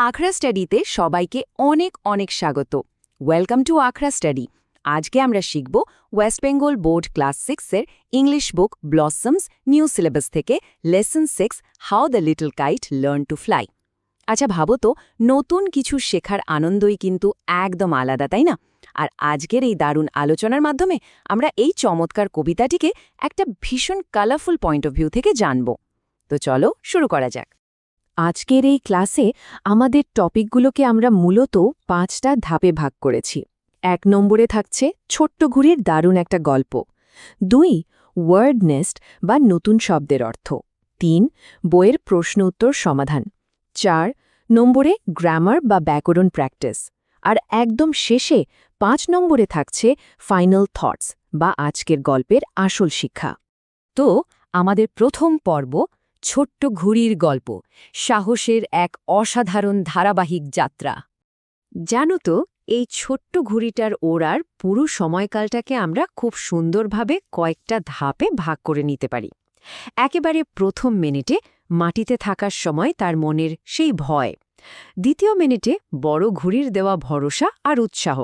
আখড়া স্টাডিতে সবাইকে অনেক অনেক স্বাগত। Welcome to Akhra study. আজকে আমরা শিখব ওয়েস্ট বেঙ্গল বোর্ড ক্লাস 6-এর English book blossoms new syllabus থেকে lesson 6 how the little kite learn to fly. আচ্ছা ভাবো তো, নতুন কিছু শেখার আনন্দই কিন্তু একদম আলাদা, তাই না? আর আজকের এই দারুণ আলোচনার মাধ্যমে আমরা এই চমৎকার কবিতাটিকে একটা ভীষণ কালারফুল পয়েন্ট অফ ভিউ থেকে জানব। তো চলো শুরু করা যাক। আজকের এই ক্লাসে আমাদের টপিকগুলোকে আমরা মূলত 5টা ধাপে ভাগ করেছি। 1 নম্বরে থাকছে ছোট্ট ঘুড়ির দারুণ একটা গল্প। 2 ওয়ার্ড নেস্ট বা নতুন শব্দের অর্থ। 3 বইয়ের প্রশ্ন উত্তর সমাধান। 4 নম্বরে গ্রামার বা ব্যাকরণ প্র্যাকটিস। আর একদম শেষে 5 নম্বরে থাকছে ফাইনাল থটস বা আজকের গল্পের আসল শিক্ষা। তো আমাদের প্রথম পর্ব ছোট্ট ঘুড়ির গল্প, সাহসের এক অসাধারণ ধারাবাহিক যাত্রা। জানো তো, এই ছোট্ট ঘুড়িটার ওড়ার পুরো সময়কালটাকে আমরা খুব সুন্দরভাবে কয়েকটা ধাপে ভাগ করে নিতে পারি। একেবারে প্রথম মিনিটে মাটিতে থাকার সময় তার মনের সেই ভয়। দ্বিতীয় মিনিটে বড় ঘুড়ির দেওয়া ভরসা আর উৎসাহ।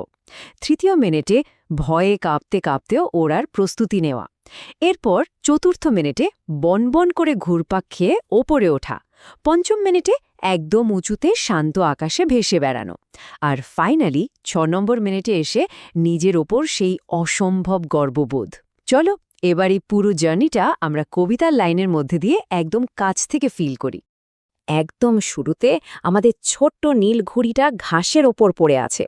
তৃতীয় মিনিটে ভয়ে কাঁপতে কাঁপতেও ওড়ার প্রস্তুতি নেওয়া। এরপর চতুর্থ মিনিটে বনবন করে ঘুরপাক খেয়ে ওপরে ওঠা। পঞ্চম মিনিটে একদম উঁচুতে শান্ত আকাশে ভেসে বেড়ানো। আর ফাইনালি 6 নম্বর মিনিটে এসে নিজের ওপর সেই অসম্ভব গর্ববোধ। চলো এবার এই পুরো জার্নিটা আমরা কবিতার লাইনের মধ্যে দিয়ে একদম কাছ থেকে ফিল করি। একদম শুরুতে আমাদের ছোট্ট নীল ঘুড়িটা ঘাসের ওপর পড়ে আছে।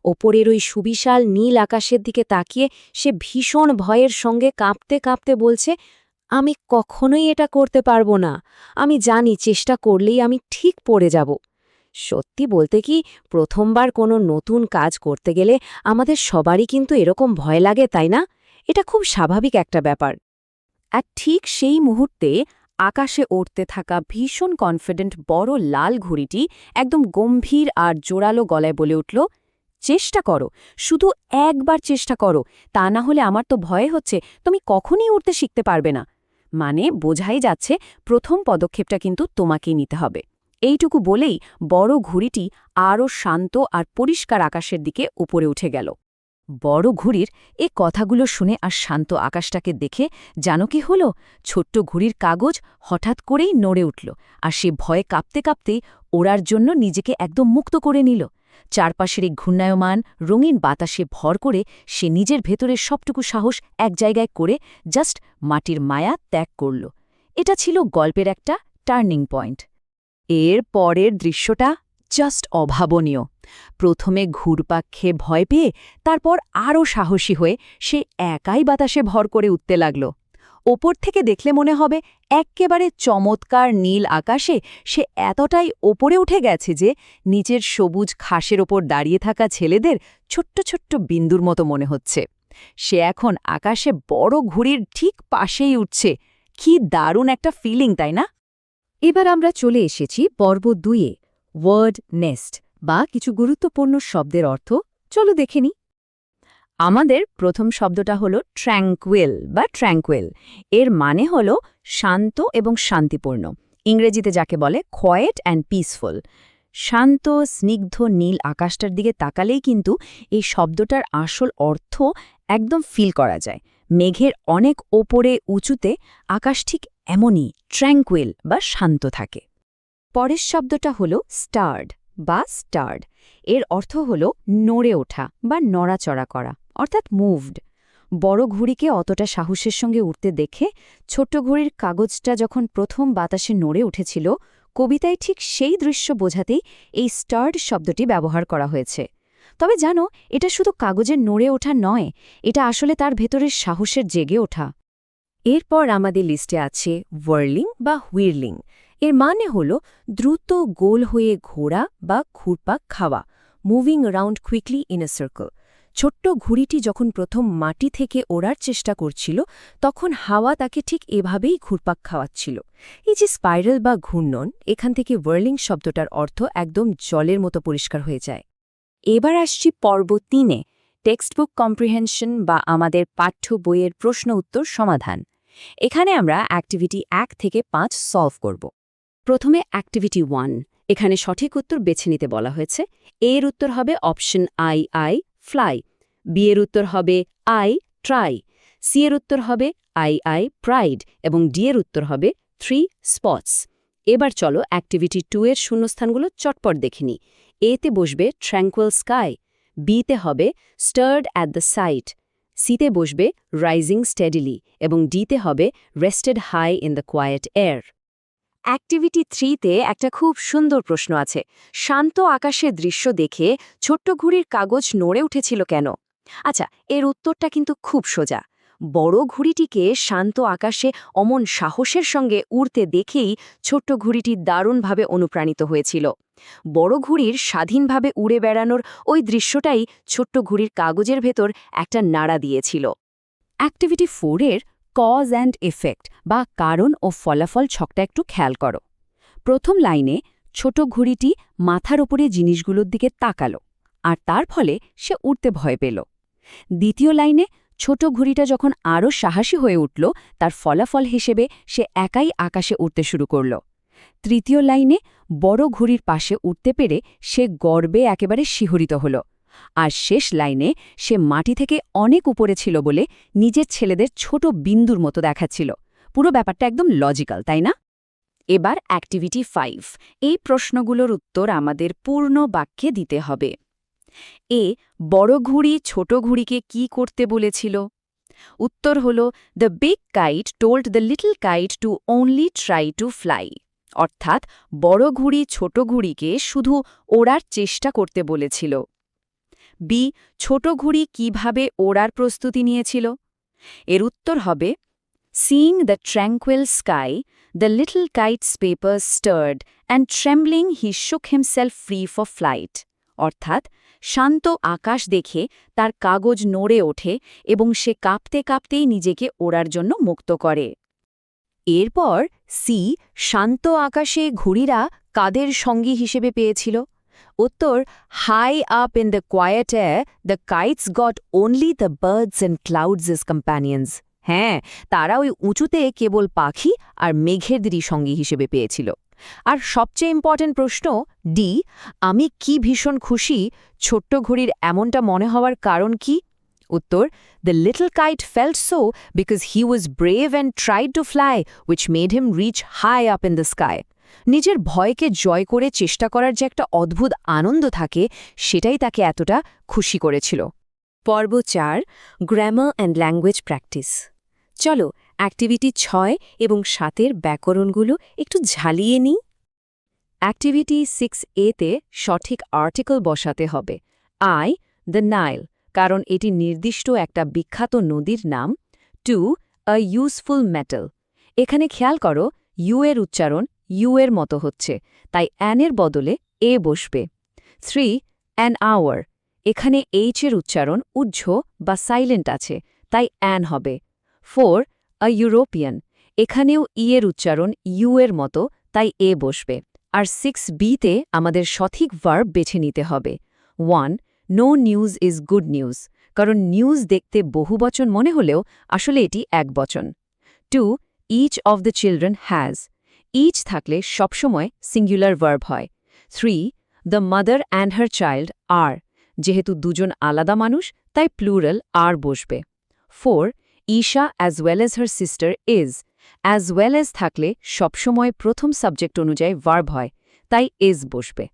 ওপরের ওই সুবিশাল নীল আকাশের দিকে তাকিয়ে সে ভীষণ ভয়ের সঙ্গে কাঁপতে কাঁপতে বলছে, আমি কখনোই এটা করতে পারবো না। আমি জানি চেষ্টা করলেই আমি ঠিক পড়ে যাব। সত্যি বলতে কি, প্রথমবার কোনো নতুন কাজ করতে গেলে আমাদের সবারই কিন্তু এরকম ভয় লাগে, তাই না? এটা খুব স্বাভাবিক একটা ব্যাপার। আর ঠিক সেই মুহূর্তে আকাশে উড়তে থাকা ভীষণ কনফিডেন্ট বড় লাল ঘুড়িটি একদম গম্ভীর আর জোরালো গলায় বলে উঠল, চেষ্টা করো, শুধু একবার চেষ্টা করো, তা না হলে আমার তো ভয় হচ্ছে তুমি কখনই উড়তে শিখতে পারবে না। মানে বোঝাই যাচ্ছে প্রথম পদক্ষেপটা কিন্তু তোমাকেই নিতে হবে। এইটুকু বলেই বড় ঘুড়িটি আরও শান্ত আর পরিষ্কার আকাশের দিকে উপরে উঠে গেল। বড় ঘুড়ির এ কথাগুলো শুনে আর শান্ত আকাশটাকে দেখে জানো কি হলো? ছোট্ট ঘুড়ির কাগজ হঠাৎ করেই নড়ে উঠল, আর সে ভয়ে কাঁপতে কাঁপতেই ওড়ার জন্য নিজেকে একদম মুক্ত করে নিল। চারপাশের এই ঘূর্ণায়মান রঙিন বাতাসে ভর করে সে নিজের ভেতরের সবটুকু সাহস এক জায়গায় করে জাস্ট মাটির মায়া ত্যাগ করল। এটা ছিল গল্পের একটা টার্নিং পয়েন্ট। এর পরের দৃশ্যটা জাস্ট অভাবনীয়। প্রথমে ঘুরপাক খেয়ে ভয় পেয়ে তারপর আরও সাহসী হয়ে সে একাই বাতাসে ভর করে উঠতে লাগল। ওপর থেকে দেখলে মনে হবে এক্কেবারে চমৎকার নীল আকাশে সে এতটাই ওপরে উঠে গেছে যে নিচের সবুজ ঘাসের ওপর দাঁড়িয়ে থাকা ছেলেদের ছোট্ট ছোট্ট বিন্দুর মতো মনে হচ্ছে। সে এখন আকাশে বড় ঘুড়ির ঠিক পাশেই উঠছে। কি দারুণ একটা ফিলিং, তাই না? এবার আমরা চলে এসেছি পর্ব 2-এ, ওয়ার্ড নেস্ট বা কিছু গুরুত্বপূর্ণ শব্দের অর্থ। চলো দেখে নিই। আমাদের প্রথম শব্দটা হলো ট্র্যাঙ্কুইল বা ট্র্যাঙ্কুইল। এর মানে হলো শান্ত এবং শান্তিপূর্ণ। ইংরেজিতে যাকে বলে কোয়েট অ্যান্ড পিসফুল। শান্ত স্নিগ্ধ নীল আকাশটার দিকে তাকালেই কিন্তু এই শব্দটার আসল অর্থ একদম ফিল করা যায়। মেঘের অনেক ওপরে উঁচুতে আকাশ ঠিক এমনই ট্র্যাঙ্কুইল বা শান্ত থাকে। পরের শব্দটা হলো স্টার্ড বা স্টার্ড। এর অর্থ হলো নড়ে ওঠা বা নড়াচড়া করা, অর্থাৎ মুভড। বড় ঘুড়িকে অতটা সাহসের সঙ্গে উঠতে দেখে ছোট্ট ঘুড়ির কাগজটা যখন প্রথম বাতাসে নড়ে উঠেছিল, কবিতায় ঠিক সেই দৃশ্য বোঝাতেই এই স্টার্ড শব্দটি ব্যবহার করা হয়েছে। তবে জানো, এটা শুধু কাগজের নড়ে ওঠা নয়, এটা আসলে তার ভেতরের সাহসের জেগে ওঠা। এরপর আমাদের লিস্টে আছে ওয়ার্লিং বা হুইরলিং। এর মানে হল দ্রুত গোল হয়ে ঘোরা বা ঘুরপাক খাওয়া, moving around quickly in a circle. ছোট্ট ঘুড়িটি যখন প্রথম মাটি থেকে ওড়ার চেষ্টা করছিল, তখন হাওয়া তাকে ঠিক এভাবেই ঘুরপাক খাওয়াচ্ছিল। এই যে স্পাইরাল বা ঘূর্ণন, এখান থেকে ওয়ার্লিং শব্দটার অর্থ একদম জলের মতো পরিষ্কার হয়ে যায়। এবার আসছি পর্ব 3-এ, টেক্সটবুক কম্প্রিহেনশন বা আমাদের পাঠ্য বইয়ের প্রশ্ন উত্তর সমাধান। এখানে আমরা অ্যাক্টিভিটি 1 থেকে 5 সলভ করব। প্রথমে অ্যাক্টিভিটি 1, এখানে সঠিক উত্তর বেছে নিতে বলা হয়েছে। এর উত্তর হবে অপশন আই ফ্লাই, বি এর উত্তর হবে আই ট্রাই, সি এর উত্তর হবে আই প্রাইড এবং ডি এর উত্তর হবে 3 স্পটস। এবার চলো অ্যাক্টিভিটি 2 এর শূন্যস্থানগুলো চটপট দেখে নিই। এতে বসবে ট্র্যাঙ্কুয়াল স্কাই, বিতে হবে স্টার্ড অ্যাট দ্য সাইট, সিতে বসবে রাইজিং স্টেডিলি এবং ডিতে হবে rested high in the quiet air. Activity 3তে একটা খুব সুন্দর প্রশ্ন আছে। শান্ত আকাশের দৃশ্য দেখে ছোট্ট ঘুড়ির কাগজ নড়ে উঠেছিল কেন? আচ্ছা, এর উত্তরটা কিন্তু খুব সোজা। বড় ঘুড়িটিকে শান্ত আকাশে অমন সাহসের সঙ্গে উড়তে দেখেই ছোট্ট ঘুড়িটি দারুণভাবে অনুপ্রাণিত হয়েছিল। বড় ঘুড়ির স্বাধীনভাবে উড়ে বেড়ানোর ওই দৃশ্যটাই ছোট্ট ঘুড়ির কাগজের ভেতর একটা নাড়া দিয়েছিল। অ্যাক্টিভিটি 4 এর কজ অ্যান্ড এফেক্ট বা কারণ ও ফলাফল ছকটা একটু খেয়াল করো। প্রথম লাইনে ছোট ঘুড়িটি মাথার ওপরে জিনিসগুলোর দিকে তাকালো, আর তার ফলে সে উঠতে ভয় পেল। দ্বিতীয় লাইনে ছোট ঘুড়িটা যখন আরও সাহসী হয়ে উঠল, তার ফলাফল হিসেবে সে একাই আকাশে উঠতে শুরু করল। তৃতীয় লাইনে বড় ঘুড়ির পাশে উঠতে পেরে সে গর্বে একেবারে শিহরিত হল। আর শেষ লাইনে সে মাটি থেকে অনেক উপরে ছিল বলে নিজের ছেলেদের ছোট বিন্দুর মতো দেখাচ্ছিল। পুরো ব্যাপারটা একদম লজিক্যাল, তাই না? এবার অ্যাক্টিভিটি 5, এই প্রশ্নগুলোর উত্তর আমাদের পূর্ণ বাক্যে দিতে হবে। এ, বড় ঘুড়ি ছোট ঘুড়িকে কি করতে বলেছিল? উত্তর হল the big kite told the little kite to only try to fly, অর্থাৎ বড় ঘুড়ি ছোট ঘুড়িকে শুধু ওড়ার চেষ্টা করতে বলেছিল। বি, ছোট ঘুড়ি কিভাবে ওড়ার প্রস্তুতি নিয়েছিল? এর উত্তর হবে seeing the tranquil sky, the little kite's paper stirred and trembling he shook himself free for flight, অর্থাৎ শান্ত আকাশ দেখে তার কাগজ নড়ে ওঠে এবং সে কাঁপতে কাঁপতেই নিজেকে ওড়ার জন্য মুক্ত করে। এরপর সি, শান্ত আকাশে ঘুড়িরা কাদের সঙ্গী হিসেবে পেয়েছিল? উত্তর high up in the quiet air the kites got only the birds and clouds as companions. হ্যাঁ, তারা ওই উঁচুতে কেবল পাখি আর মেঘেদেরই সঙ্গী হিসেবে পেয়েছিল। আর সবচেয়ে ইম্পর্ট্যান্ট প্রশ্ন ডি, আমি কি ভীষণ খুশি, ছোট্ট ঘুড়ির এমনটা মনে হওয়ার কারণ কি? উত্তর the little kite felt so because he was brave and tried to fly which made him reach high up in the sky. নিজের ভয়কে জয় করে চেষ্টা করার যে একটা অদ্ভুত আনন্দ থাকে, সেটাই তাকে এতটা খুশি করেছিল। পর্ব 4, গ্রামার অ্যান্ড ল্যাঙ্গুয়েজ প্র্যাকটিস। চলো অ্যাক্টিভিটি 6 এবং 7 ব্যাকরণগুলো একটু ঝালিয়ে নিই। অ্যাক্টিভিটি 6A-তে সঠিক আর্টিকেল বসাতে হবে। আই, দ্য নাইল, কারণ এটি নির্দিষ্ট একটা বিখ্যাত নদীর নাম। 2, আ ইউজফুল মেটাল। এখানে খেয়াল করো ইউ এর উচ্চারণ ইউ এর মতো হচ্ছে, তাই অ্যানের বদলে এ বসবে। 3, অ্যান আওয়ার। এখানে এইচ এর উচ্চারণ উজ্জ বা সাইলেন্ট আছে, তাই অ্যান হবে। 4, আ ইউরোপিয়ান। এখানেও ই এর উচ্চারণ ইউ এর মতো, তাই এ বসবে। আর 6B-তে আমাদের সঠিক ভার্ব বেছে নিতে হবে। 1, no news is good news, কারণ নিউজ দেখতে বহুবচন মনে হলেও আসলে এটি একবচন। 2, each of the children has. Each থাকলে সবসময় সিঙ্গুলার ভার্ব হয়। 3, the mother and her child are. যেহেতু দুজন আলাদা মানুষ, তাই প্লুরাল আর বসবে। 4, Isha as well as her sister is. As well as থাকলে সবসময় প্রথম সাবজেক্ট অনুযায়ী ভার্ব হয়, তাই ইজ বসবে।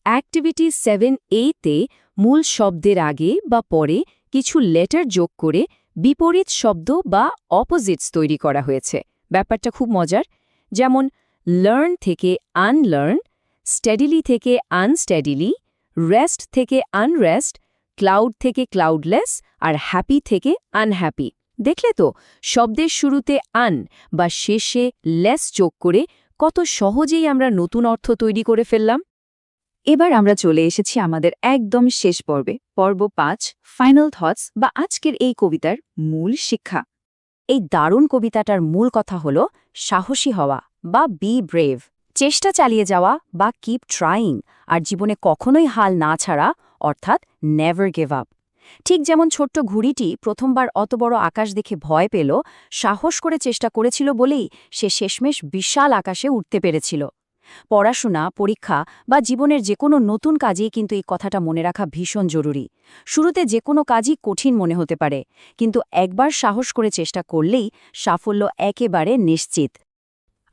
অ্যাক্টিভিটি 7A-তে মূল শব্দের আগে বা পরে কিছু লেটার যোগ করে বিপরীত শব্দ বা অপোজিটস তৈরি করা হয়েছে। ব্যাপারটা খুব মজার। যেমন লার্ন থেকে আনলার্ন, স্টেডিলি থেকে আনস্টেডিলি, রেস্ট থেকে আনরেস্ট, ক্লাউড থেকে ক্লাউডলেস আর হ্যাপি থেকে আনহ্যাপি। দেখলে তো, শব্দের শুরুতে আন বা শেষে লেস যোগ করে কত সহজেই আমরা নতুন অর্থ তৈরি করে ফেললাম। এবার আমরা চলে এসেছি আমাদের একদম শেষ পর্বে, পর্ব 5, ফাইনাল থটস বা আজকের এই কবিতার মূল শিক্ষা। এই দারুণ কবিতাটার মূল কথা হল সাহসী হওয়া বা বি ব্রেভ, চেষ্টা চালিয়ে যাওয়া বা কিপ ট্রাইং, আর জীবনে কখনোই হাল না ছাড়া, অর্থাৎ নেভার গিভ আপ। ঠিক যেমন ছোট্ট ঘুড়িটি প্রথমবার অত বড় আকাশ দেখে ভয় পেল, সাহস করে চেষ্টা করেছিল বলেই সে শেষমেশ বিশাল আকাশে উঠতে পেরেছিল। পড়াশোনা, পরীক্ষা বা জীবনের যে কোনো নতুন কাজেই কিন্তু এই কথাটা মনে রাখা ভীষণ জরুরি। শুরুতে যে কোনো কাজই কঠিন মনে হতে পারে, কিন্তু একবার সাহস করে চেষ্টা করলেই সাফল্য একেবারে নিশ্চিত।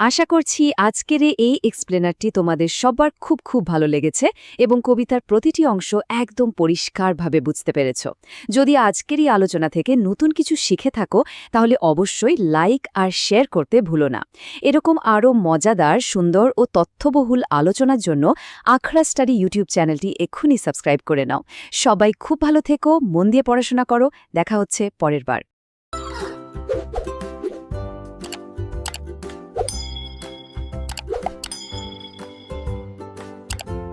আশা করছি আজকের এই এক্সপ্লেনারটি তোমাদের সবার খুব খুব ভালো লেগেছে এবং কবিতার প্রতিটি অংশ একদম পরিষ্কারভাবে বুঝতে পেরেছ। যদি আজকের এই আলোচনা থেকে নতুন কিছু শিখে থাকো তাহলে অবশ্যই লাইক আর শেয়ার করতে ভুলো না। এরকম আরও মজাদার, সুন্দর ও তথ্যবহুল আলোচনার জন্য আখড়া স্টাডি ইউটিউব চ্যানেলটি এক্ষুনি সাবস্ক্রাইব করে নাও। সবাই খুব ভালো থেকো, মন দিয়ে পড়াশোনা করো। দেখা হচ্ছে পরের বার।